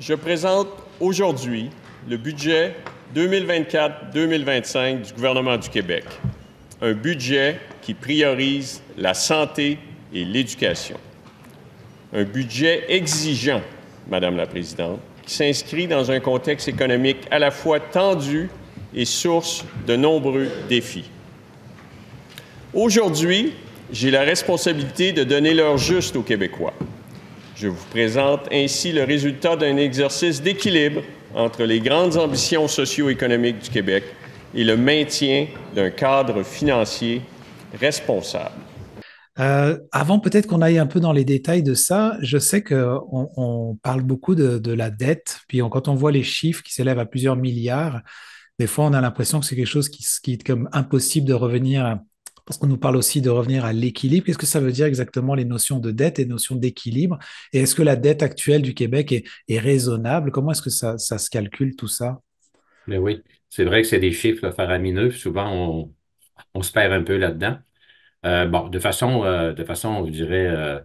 Je présente aujourd'hui le budget 2024-2025 du gouvernement du Québec. Un budget qui priorise la santé et l'éducation. Un budget exigeant, Madame la Présidente, qui s'inscrit dans un contexte économique à la fois tendu et source de nombreux défis. Aujourd'hui, j'ai la responsabilité de donner l'heure juste aux Québécois. Je vous présente ainsi le résultat d'un exercice d'équilibre entre les grandes ambitions socio-économiques du Québec et le maintien d'un cadre financier responsable. Avant peut-être qu'on aille un peu dans les détails de ça, je sais qu'on parle beaucoup de la dette, puis quand on voit les chiffres qui s'élèvent à plusieurs milliards, des fois on a l'impression que c'est quelque chose qui est comme impossible de revenir, parce qu'on nous parle aussi de revenir à l'équilibre. Qu'est-ce que ça veut dire exactement les notions de dette et notions d'équilibre? Et est-ce que la dette actuelle du Québec est raisonnable? Comment est-ce que ça se calcule tout ça? Mais oui, c'est vrai que c'est des chiffres là, faramineux. Souvent, on se perd un peu là-dedans. Bon, je dirais,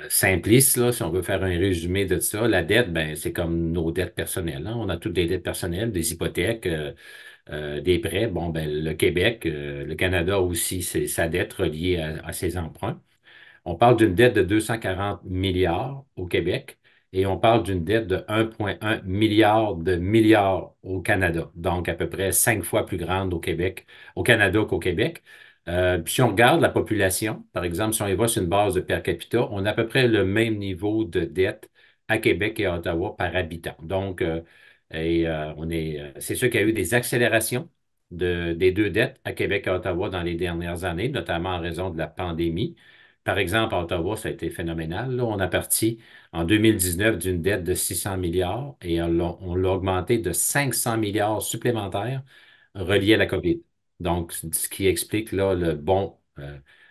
simpliste, là, si on veut faire un résumé de ça, la dette, ben, c'est comme nos dettes personnelles, hein. On a toutes des dettes personnelles, des hypothèques, des prêts. Bon, ben, le Québec, le Canada aussi, c'est sa dette reliée à ses emprunts. On parle d'une dette de 240 milliards au Québec et on parle d'une dette de 1,1 milliard de milliards au Canada. Donc, à peu près 5 fois plus grande au Québec, au Canada qu'au Québec. Puis si on regarde la population, par exemple, si on y va sur une base de per capita, on a à peu près le même niveau de dette à Québec et à Ottawa par habitant. Donc, c'est sûr qu'il y a eu des accélérations des deux dettes à Québec et à Ottawa dans les dernières années, notamment en raison de la pandémie. Par exemple, à Ottawa, ça a été phénoménal, là. On a parti en 2019 d'une dette de 600 milliards et on l'a augmenté de 500 milliards supplémentaires reliés à la COVID. Donc, ce qui explique là, le bond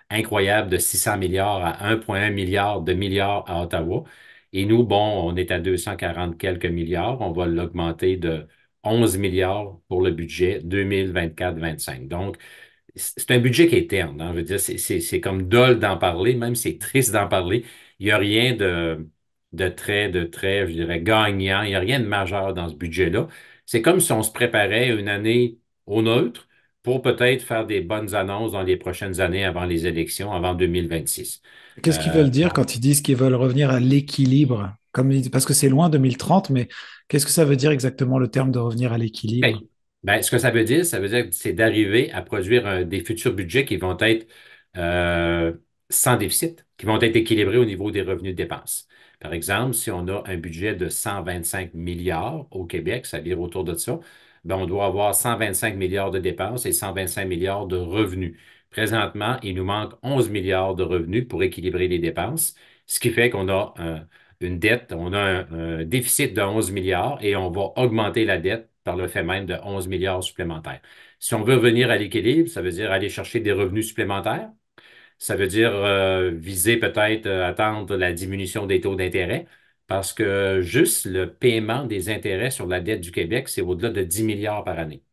incroyable de 600 milliards à 1,1 milliard de milliards à Ottawa. Et nous, bon, on est à 240 quelques milliards. On va l'augmenter de 11 milliards pour le budget 2024-25. Donc, c'est un budget qui est terne, hein. Je veux dire, c'est comme dole d'en parler, même c'est triste d'en parler. Il n'y a rien de très, je dirais, gagnant. Il n'y a rien de majeur dans ce budget-là. C'est comme si on se préparait une année au neutre pour peut-être faire des bonnes annonces dans les prochaines années avant les élections, avant 2026. Qu'est-ce qu'ils veulent dire Donc, quand ils disent qu'ils veulent revenir à l'équilibre? Parce que c'est loin 2030, mais qu'est-ce que ça veut dire exactement le terme de revenir à ben, l'équilibre? ce que ça veut dire que c'est d'arriver à produire des futurs budgets qui vont être euh, sans déficit, qui vont être équilibrés au niveau des revenus de dépenses. Par exemple, si on a un budget de 125 milliards au Québec, ça vire autour de ça, ben on doit avoir 125 milliards de dépenses et 125 milliards de revenus. Présentement, il nous manque 11 milliards de revenus pour équilibrer les dépenses, ce qui fait qu'on a une dette, on a un déficit de 11 milliards et on va augmenter la dette par le fait même de 11 milliards supplémentaires. Si on veut revenir à l'équilibre, ça veut dire aller chercher des revenus supplémentaires. Ça veut dire viser peut-être attendre la diminution des taux d'intérêt parce que juste le paiement des intérêts sur la dette du Québec, c'est au-delà de 10 milliards par année.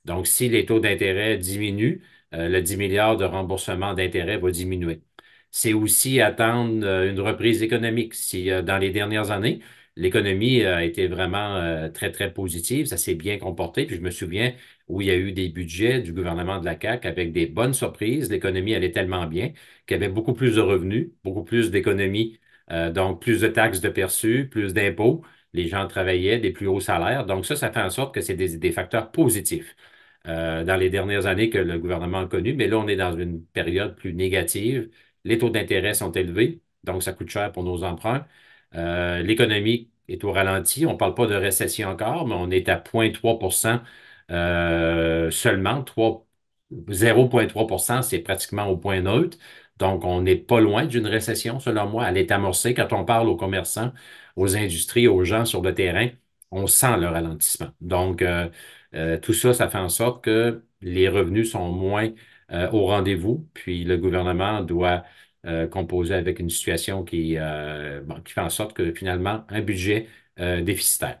Donc, si les taux d'intérêt diminuent, le 10 milliards de remboursement d'intérêt va diminuer. C'est aussi attendre une reprise économique. Si dans les dernières années, l'économie a été vraiment très, très positive, ça s'est bien comporté. Puis je me souviens où il y a eu des budgets du gouvernement de la CAQ avec des bonnes surprises. L'économie allait tellement bien qu'il y avait beaucoup plus de revenus, beaucoup plus d'économies, donc plus de taxes de perçus, plus d'impôts. Les gens travaillaient, des plus hauts salaires. Donc ça fait en sorte que c'est des facteurs positifs dans les dernières années que le gouvernement a connues. Mais là, on est dans une période plus négative. Les taux d'intérêt sont élevés, donc ça coûte cher pour nos emprunts. L'économie est au ralenti. On ne parle pas de récession encore, mais on est à 0,3 seulement. 0,3 c'est pratiquement au point neutre. Donc, on n'est pas loin d'une récession, selon moi. Elle est amorcée. Quand on parle aux commerçants, aux industries, aux gens sur le terrain, on sent le ralentissement. Donc, tout ça, ça fait en sorte que les revenus sont moins au rendez-vous, puis le gouvernement doit composer avec une situation qui fait en sorte que finalement, un budget déficitaire.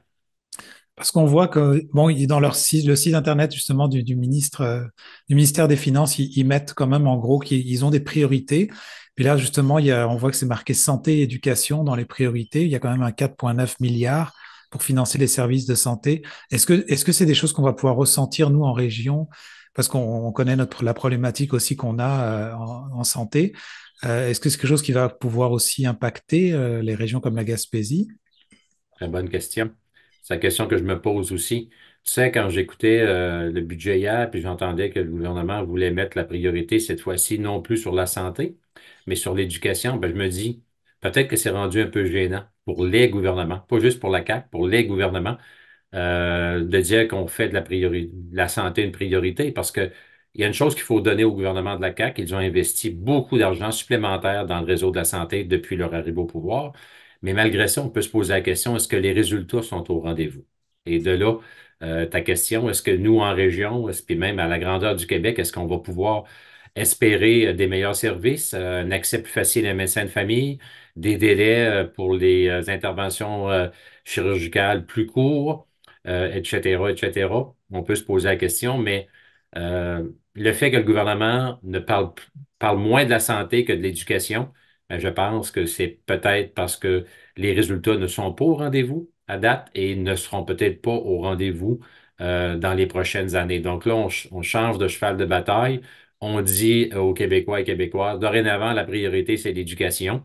Parce qu'on voit que, bon, dans le site internet justement du ministère des Finances, ils mettent quand même en gros qu'ils ont des priorités. Puis là, justement, on voit que c'est marqué santé et éducation dans les priorités. Il y a quand même un 4,9 milliards pour financer les services de santé. Est-ce que c'est des choses qu'on va pouvoir ressentir, nous, en région, parce qu'on connaît la problématique aussi qu'on a en santé. Est-ce que c'est quelque chose qui va pouvoir aussi impacter les régions comme la Gaspésie? Très bonne question. C'est la question que je me pose aussi. Tu sais, quand j'écoutais le budget hier, puis j'entendais que le gouvernement voulait mettre la priorité cette fois-ci non plus sur la santé, mais sur l'éducation, ben, je me dis, peut-être que c'est rendu un peu gênant pour les gouvernements, pas juste pour la CAQ, pour les gouvernements, de dire qu'on fait de la santé une priorité, parce que il y a une chose qu'il faut donner au gouvernement de la CAQ, ils ont investi beaucoup d'argent supplémentaire dans le réseau de la santé depuis leur arrivée au pouvoir. Mais malgré ça, on peut se poser la question, est-ce que les résultats sont au rendez-vous? Et de là, ta question, est-ce que nous, en région, puis même à la grandeur du Québec, est-ce qu'on va pouvoir espérer des meilleurs services, un accès plus facile à un médecin de famille, des délais pour les interventions chirurgicales plus courts, etc., etc. On peut se poser la question, mais le fait que le gouvernement ne parle moins de la santé que de l'éducation, je pense que c'est peut-être parce que les résultats ne sont pas au rendez-vous à date et ne seront peut-être pas au rendez-vous dans les prochaines années. Donc là, on change de cheval de bataille. On dit aux Québécois et Québécoises, dorénavant, la priorité, c'est l'éducation.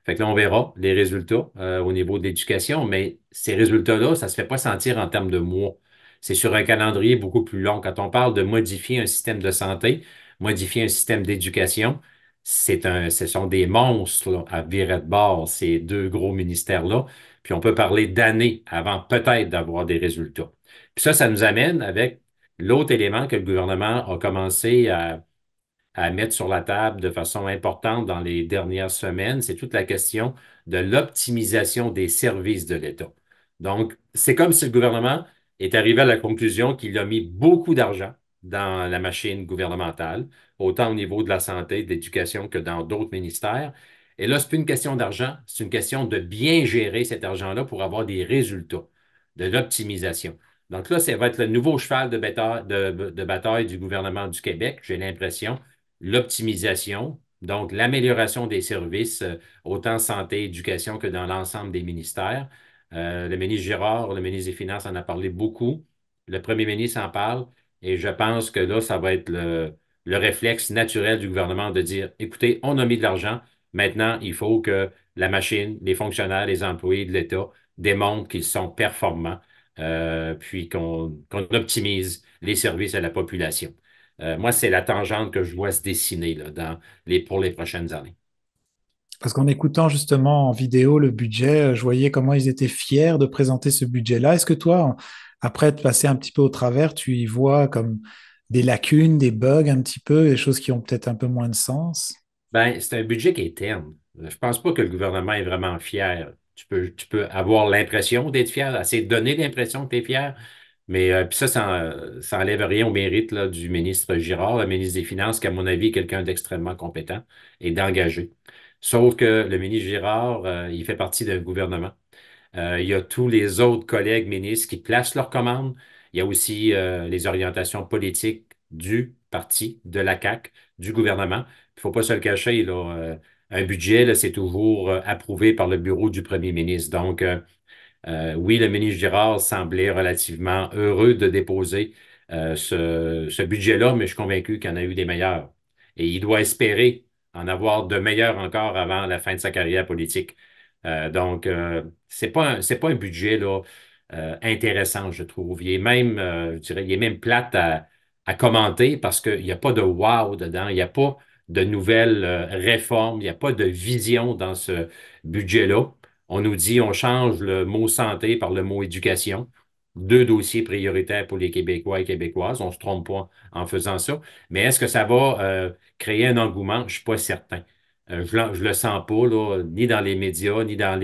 Fait que là, on verra les résultats au niveau de l'éducation, mais ces résultats-là, ça se fait pas sentir en termes de mois. C'est sur un calendrier beaucoup plus long. Quand on parle de modifier un système de santé, modifier un système d'éducation, ce sont des monstres là, à virer de bord, ces deux gros ministères-là. Puis on peut parler d'années avant peut-être d'avoir des résultats. Puis ça nous amène avec l'autre élément que le gouvernement a commencé à mettre sur la table de façon importante dans les dernières semaines, c'est toute la question de l'optimisation des services de l'État. Donc, c'est comme si le gouvernement est arrivé à la conclusion qu'il a mis beaucoup d'argent dans la machine gouvernementale, autant au niveau de la santé, de l'éducation que dans d'autres ministères. Et là, c'est plus une question d'argent, c'est une question de bien gérer cet argent-là pour avoir des résultats, de l'optimisation. Donc là, ça va être le nouveau cheval de bataille du gouvernement du Québec, j'ai l'impression, l'optimisation, donc l'amélioration des services, autant santé, éducation que dans l'ensemble des ministères. Le ministre Girard, le ministre des Finances en a parlé beaucoup. Le premier ministre en parle. Et je pense que là, ça va être le réflexe naturel du gouvernement de dire, écoutez, on a mis de l'argent. Maintenant, il faut que la machine, les fonctionnaires, les employés de l'État démontrent qu'ils sont performants, puis qu'on optimise les services à la population. Moi, c'est la tangente que je vois se dessiner là, pour les prochaines années. Parce qu'en écoutant justement en vidéo le budget, je voyais comment ils étaient fiers de présenter ce budget-là. Est-ce que toi, après être passé un petit peu au travers, tu y vois comme des lacunes, des bugs un petit peu, des choses qui ont peut-être un peu moins de sens? Ben, c'est un budget qui est terne. Je pense pas que le gouvernement est vraiment fier. Tu peux avoir l'impression d'être fier, essayer de donner l'impression que tu es fier, mais puis ça enlève rien au mérite là, du ministre Girard, le ministre des Finances, qui, à mon avis, est quelqu'un d'extrêmement compétent et d'engagé. Sauf que le ministre Girard, il fait partie d'un gouvernement. Il y a tous les autres collègues ministres qui placent leurs commandes. Il y a aussi les orientations politiques du parti, de la CAQ, du gouvernement. Il ne faut pas se le cacher, là, un budget, là, c'est toujours approuvé par le bureau du premier ministre. Donc, oui, le ministre Girard semblait relativement heureux de déposer ce budget-là, mais je suis convaincu qu'il y en a eu des meilleurs. Et il doit espérer en avoir de meilleurs encore avant la fin de sa carrière politique. Donc, c'est pas un budget là, intéressant, je trouve. Il est même, je dirais, il est même plate à commenter parce qu'il n'y a pas de wow dedans, il n'y a pas de nouvelles réformes, il n'y a pas de vision dans ce budget-là. On nous dit, on change le mot santé par le mot éducation. Deux dossiers prioritaires pour les Québécois et Québécoises. On ne se trompe pas en faisant ça. Mais est-ce que ça va créer un engouement? Je ne suis pas certain. Je le sens pas, là, ni dans les médias, ni dans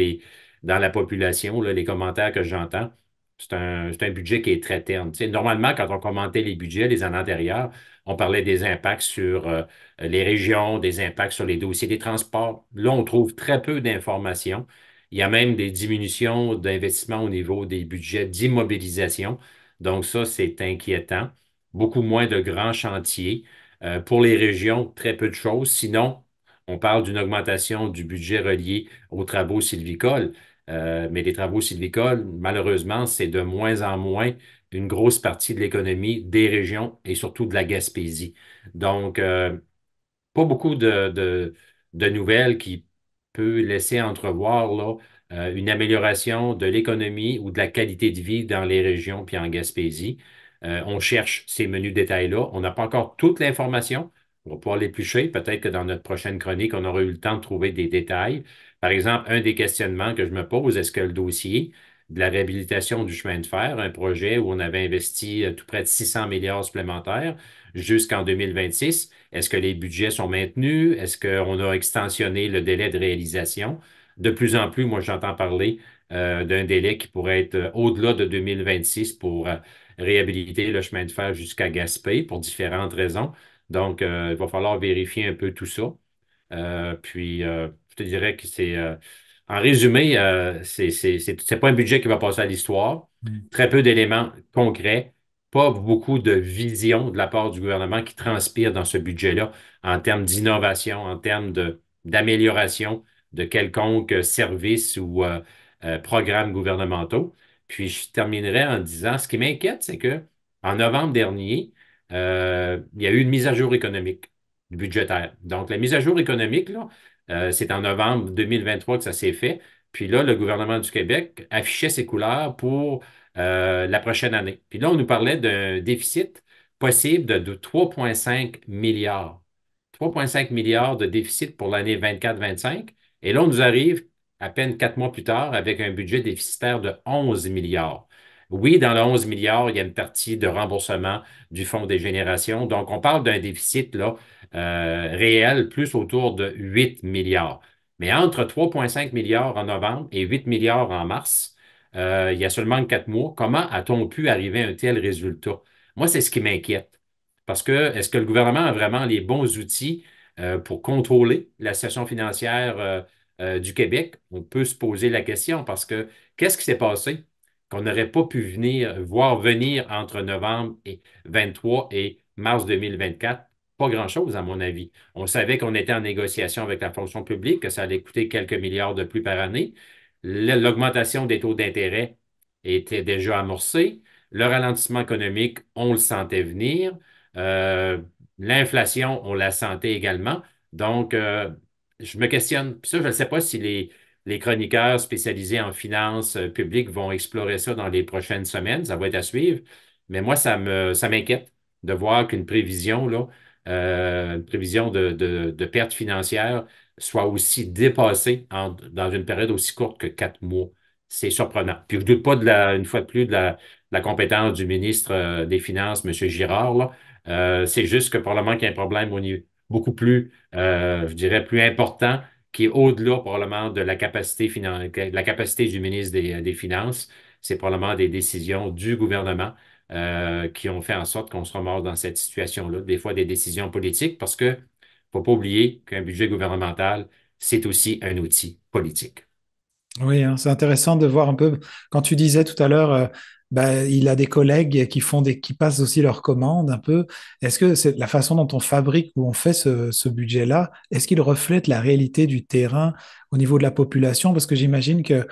la population, là, les commentaires que j'entends. C'est un budget qui est très terne. Tu sais, normalement, quand on commentait les budgets les années antérieures, on parlait des impacts sur les régions, des impacts sur les dossiers des transports. Là, on trouve très peu d'informations. Il y a même des diminutions d'investissement au niveau des budgets d'immobilisation. Donc ça, c'est inquiétant. Beaucoup moins de grands chantiers. Pour les régions, très peu de choses. Sinon, On parle d'une augmentation du budget relié aux travaux sylvicoles, mais les travaux sylvicoles, malheureusement, c'est de moins en moins une grosse partie de l'économie des régions et surtout de la Gaspésie. Donc, pas beaucoup de nouvelles qui peut laisser entrevoir là, une amélioration de l'économie ou de la qualité de vie dans les régions puis en Gaspésie. On cherche ces menus détails-là. On n'a pas encore toute l'information. On va pouvoir l'éplucher. Peut-être que dans notre prochaine chronique, on aura eu le temps de trouver des détails. Par exemple, un des questionnements que je me pose, est-ce que le dossier de la réhabilitation du chemin de fer, un projet où on avait investi tout près de 600 milliards supplémentaires jusqu'en 2026, est-ce que les budgets sont maintenus? Est-ce qu'on a extensionné le délai de réalisation? De plus en plus, moi, j'entends parler d'un délai qui pourrait être au-delà de 2026 pour réhabiliter le chemin de fer jusqu'à Gaspé pour différentes raisons. Donc, il va falloir vérifier un peu tout ça. Je te dirais que en résumé, c'est pas un budget qui va passer à l'histoire. Mm. Très peu d'éléments concrets, pas beaucoup de vision de la part du gouvernement qui transpire dans ce budget-là en termes d'innovation, en termes d'amélioration de quelconque service ou programmes gouvernementaux. Puis je terminerai en disant, ce qui m'inquiète, c'est que en novembre dernier, il y a eu une mise à jour économique budgétaire. Donc, la mise à jour économique, là, c'est en novembre 2023 que ça s'est fait. Puis là, le gouvernement du Québec affichait ses couleurs pour la prochaine année. Puis là, on nous parlait d'un déficit possible de 3,5 milliards. 3,5 milliards de déficit pour l'année 24-25. Et là, on nous arrive à peine 4 mois plus tard avec un budget déficitaire de 11 milliards. Oui, dans le 11 milliards, il y a une partie de remboursement du Fonds des générations. Donc, on parle d'un déficit là, réel plus autour de 8 milliards. Mais entre 3,5 milliards en novembre et 8 milliards en mars, il y a seulement 4 mois. Comment a-t-on pu arriver à un tel résultat? Moi, c'est ce qui m'inquiète. Parce que est-ce que le gouvernement a vraiment les bons outils pour contrôler la situation financière du Québec? On peut se poser la question parce que qu'est-ce qui s'est passé qu'on n'aurait pas pu voir venir entre novembre 23 et mars 2024? Pas grand-chose, à mon avis. On savait qu'on était en négociation avec la fonction publique, que ça allait coûter quelques milliards de plus par année. L'augmentation des taux d'intérêt était déjà amorcée. Le ralentissement économique, on le sentait venir. Euh, L'inflation, on la sentait également. Donc, je me questionne. Puis ça, je ne sais pas si les chroniqueurs spécialisés en finances publiques vont explorer ça dans les prochaines semaines. Ça va être à suivre. Mais moi, ça m'inquiète de voir qu'une prévision, là, une prévision de perte financière soit aussi dépassée dans une période aussi courte que 4 mois. C'est surprenant. Puis je ne doute pas une fois de plus, de la compétence du ministre des Finances, M. Girard, là. C'est juste que probablement qu'il y a un problème au niveau beaucoup plus, je dirais, plus important, qui est au-delà probablement de la capacité du ministre des Finances. C'est probablement des décisions du gouvernement qui ont fait en sorte qu'on se ramasse dans cette situation-là. Des fois, des décisions politiques, parce que faut pas oublier qu'un budget gouvernemental, c'est aussi un outil politique. Oui, hein, c'est intéressant de voir un peu, quand tu disais tout à l'heure, il a des collègues qui passent aussi leurs commandes un peu. Est-ce que c'est la façon dont on fabrique ou on fait ce budget-là, est-ce qu'il reflète la réalité du terrain au niveau de la population? Parce que j'imagine que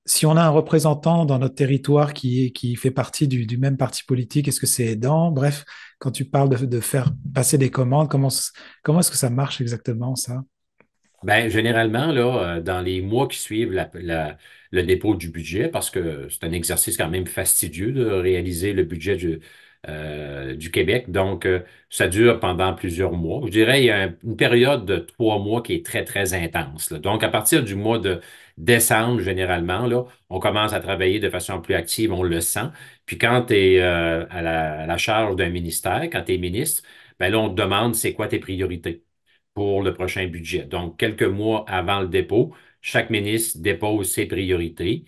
si on a un représentant dans notre territoire qui fait partie du même parti politique, est-ce que c'est aidant? Bref, quand tu parles de faire passer des commandes, comment est-ce que ça marche exactement, ça? Ben, généralement, là, dans les mois qui suivent le dépôt du budget, parce que c'est un exercice quand même fastidieux de réaliser le budget du Québec. Donc, ça dure pendant plusieurs mois. Je dirais, il y a une période de 3 mois qui est très, très intense, là. Donc, à partir du mois de décembre, généralement, là, on commence à travailler de façon plus active, on le sent. Puis quand tu es à la charge d'un ministère, quand tu es ministre, ben là, on te demande c'est quoi tes priorités pour le prochain budget. Donc, quelques mois avant le dépôt, chaque ministre dépose ses priorités.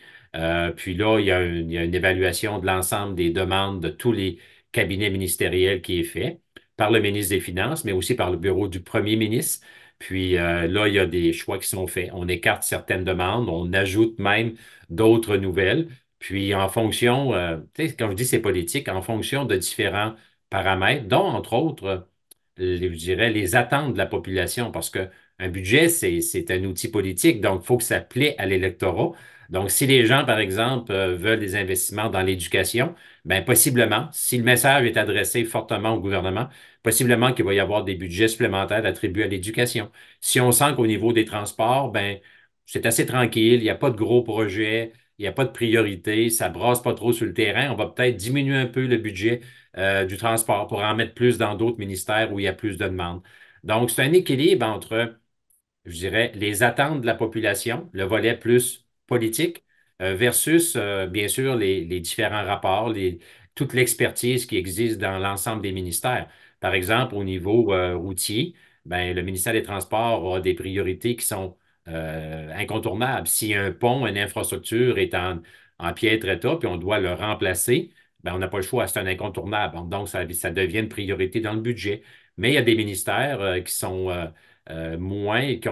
Puis là, il y a une évaluation de l'ensemble des demandes de tous les cabinets ministériels qui est fait par le ministre des Finances, mais aussi par le bureau du premier ministre. Puis là, il y a des choix qui sont faits. On écarte certaines demandes, on ajoute même d'autres nouvelles. Puis en fonction, tu sais, quand je dis c'est politique, en fonction de différents paramètres, dont entre autres je dirais, les attentes de la population, parce qu'un un budget, c'est un outil politique, donc il faut que ça plaît à l'électorat. Donc, si les gens, par exemple, veulent des investissements dans l'éducation, ben possiblement, si le message est adressé fortement au gouvernement, possiblement qu'il va y avoir des budgets supplémentaires attribués à l'éducation. Si on sent qu'au niveau des transports, ben c'est assez tranquille, il n'y a pas de gros projets, il n'y a pas de priorité, ça brasse pas trop sur le terrain, on va peut-être diminuer un peu le budget du transport pour en mettre plus dans d'autres ministères où il y a plus de demandes. Donc, c'est un équilibre entre, je dirais, les attentes de la population, le volet plus politique, versus, bien sûr, les différents rapports, toute l'expertise qui existe dans l'ensemble des ministères. Par exemple, au niveau routier, ben, le ministère des Transports a des priorités qui sont incontournables. Si un pont, une infrastructure est en piètre état, puis on doit le remplacer, ben, on n'a pas le choix, c'est un incontournable. Donc, ça devient une priorité dans le budget. Mais il y a des ministères qui sont moins, qui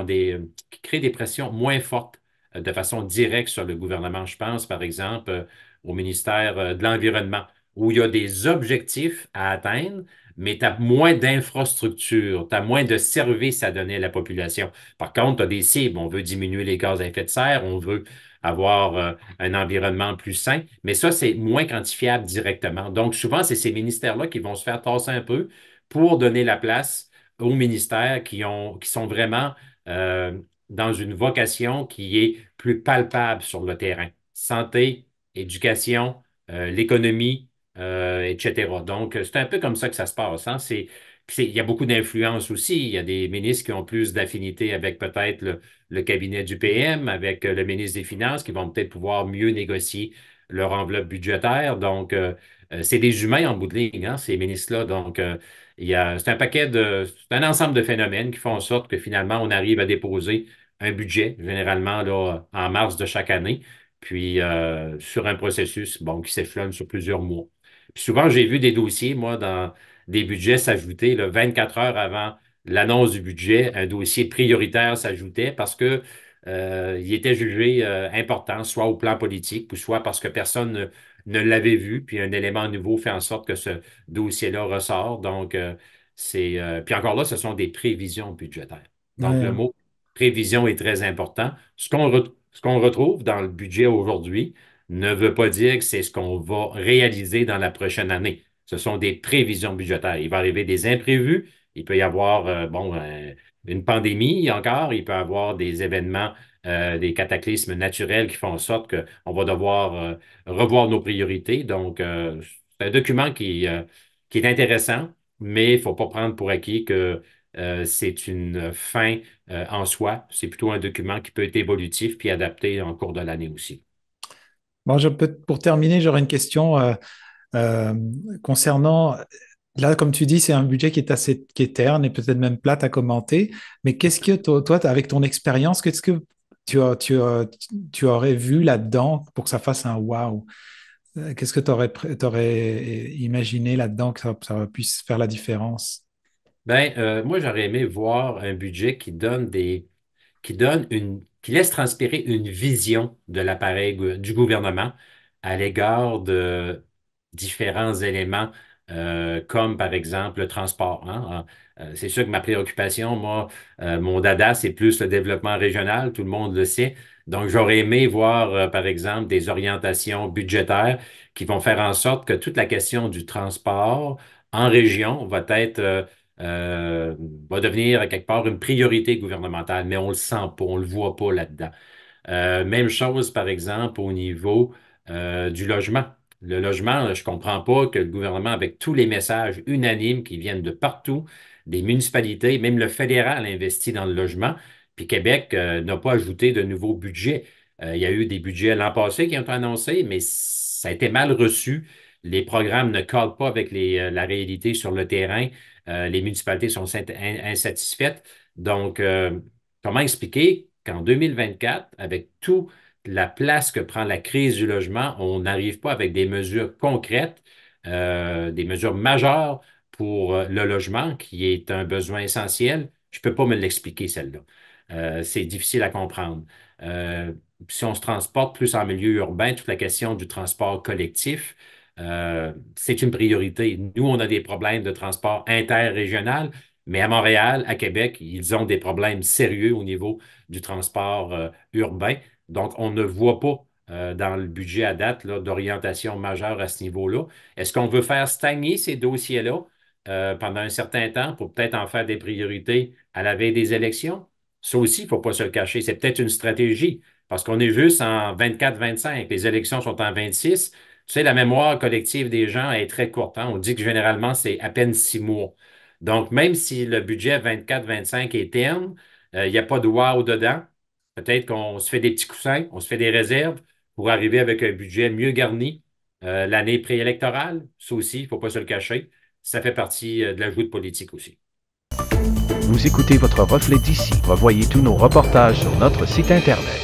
créent des pressions moins fortes de façon directe sur le gouvernement. Je pense, par exemple, au ministère de l'Environnement, où il y a des objectifs à atteindre, mais tu as moins d'infrastructures, tu as moins de services à donner à la population. Par contre, tu as des cibles. On veut diminuer les gaz à effet de serre, on veut avoir un environnement plus sain, mais ça, c'est moins quantifiable directement. Donc, souvent, c'est ces ministères-là qui vont se faire tasser un peu pour donner la place aux ministères qui sont vraiment euh, dans une vocation qui est plus palpable sur le terrain. Santé, éducation, l'économie, etc. Donc, c'est un peu comme ça que ça se passe, hein. Il y a beaucoup d'influence aussi. Il y a des ministres qui ont plus d'affinité avec peut-être le cabinet du PM, avec le ministre des Finances, qui vont peut-être pouvoir mieux négocier leur enveloppe budgétaire. Donc, c'est des humains en bout de ligne, hein, ces ministres-là. Donc, c'est un c'est un ensemble de phénomènes qui font en sorte que finalement, on arrive à déposer un budget, généralement là, en mars de chaque année, puis sur un processus bon, qui s'échelonne sur plusieurs mois. Puis souvent, j'ai vu des dossiers, moi, dans des budgets s'ajouter là, 24 heures avant l'annonce du budget, un dossier prioritaire s'ajoutait parce que il était jugé important, soit au plan politique, ou soit parce que personne ne l'avait vu, puis un élément nouveau fait en sorte que ce dossier-là ressort. Donc, puis encore là, ce sont des prévisions budgétaires. Donc, le Ouais. mot prévision est très important. Ce qu'on retrouve dans le budget aujourd'hui ne veut pas dire que c'est ce qu'on va réaliser dans la prochaine année. Ce sont des prévisions budgétaires. Il va arriver des imprévus. Il peut y avoir, une pandémie encore. Il peut y avoir des événements, des cataclysmes naturels qui font en sorte qu'on va devoir revoir nos priorités. Donc, c'est un document qui est intéressant, mais il ne faut pas prendre pour acquis que c'est une fin en soi. C'est plutôt un document qui peut être évolutif puis adapté en cours de l'année aussi. Bon, pour terminer, j'aurais une question euh, concernant, là, comme tu dis, c'est un budget qui est assez qui est terne et peut-être même plate à commenter, mais qu'est-ce que toi, avec ton expérience, qu'est-ce que tu aurais vu là-dedans pour que ça fasse un wow? Qu'est-ce que t'aurais imaginé là-dedans que ça puisse faire la différence? Ben, moi, j'aurais aimé voir un budget qui laisse transpirer une vision de l'appareil du gouvernement à l'égard de différents éléments, comme par exemple le transport, hein. C'est sûr que ma préoccupation, moi, mon dada, c'est plus le développement régional, tout le monde le sait. Donc, j'aurais aimé voir, par exemple, des orientations budgétaires qui vont faire en sorte que toute la question du transport en région euh, va devenir quelque part une priorité gouvernementale, mais on le sent pas, on le voit pas là-dedans. Même chose, par exemple, au niveau du logement. Le logement, je comprends pas que le gouvernement, avec tous les messages unanimes qui viennent de partout, des municipalités, même le fédéral investit dans le logement, puis Québec n'a pas ajouté de nouveaux budgets. Il y a eu des budgets l'an passé qui ont été annoncés, mais ça a été mal reçu. Les programmes ne cadrent pas avec la réalité sur le terrain. Les municipalités sont insatisfaites. Donc, comment expliquer qu'en 2024, avec toute la place que prend la crise du logement, on n'arrive pas avec des mesures concrètes, des mesures majeures pour le logement, qui est un besoin essentiel? Je ne peux pas me l'expliquer, celle-là. C'est difficile à comprendre. Euh, Si on se transporte plus en milieu urbain, toute la question du transport collectif, c'est une priorité. Nous, on a des problèmes de transport interrégional. Mais à Montréal, à Québec, ils ont des problèmes sérieux au niveau du transport urbain. Donc, on ne voit pas dans le budget à date d'orientation majeure à ce niveau-là. Est-ce qu'on veut faire stagner ces dossiers-là pendant un certain temps pour peut-être en faire des priorités à la veille des élections? Ça aussi, il ne faut pas se le cacher. C'est peut-être une stratégie parce qu'on est juste en 24-25. Les élections sont en 26. Tu sais, la mémoire collective des gens est très courte, hein. On dit que généralement, c'est à peine 6 mois. Donc, même si le budget 24-25 est terne, il n'y a pas de wow dedans. Peut-être qu'on se fait des petits coussins, on se fait des réserves pour arriver avec un budget mieux garni l'année préélectorale. Ça aussi, il ne faut pas se le cacher. Ça fait partie de la joute politique aussi. Vous écoutez votre reflet d'ici. Revoyez tous nos reportages sur notre site Internet.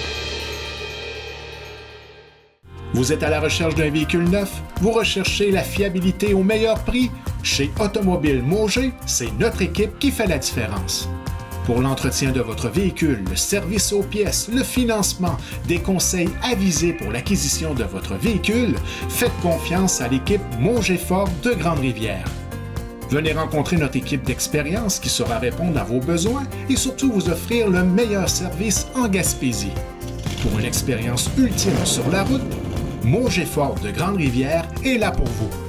Vous êtes à la recherche d'un véhicule neuf? Vous recherchez la fiabilité au meilleur prix? Chez Automobile Mauger, c'est notre équipe qui fait la différence. Pour l'entretien de votre véhicule, le service aux pièces, le financement, des conseils avisés pour l'acquisition de votre véhicule, faites confiance à l'équipe Mauger Ford de Grande-Rivière. Venez rencontrer notre équipe d'expérience qui saura répondre à vos besoins et surtout vous offrir le meilleur service en Gaspésie. Pour une expérience ultime sur la route, Mauger Ford de Grande-Rivière est là pour vous.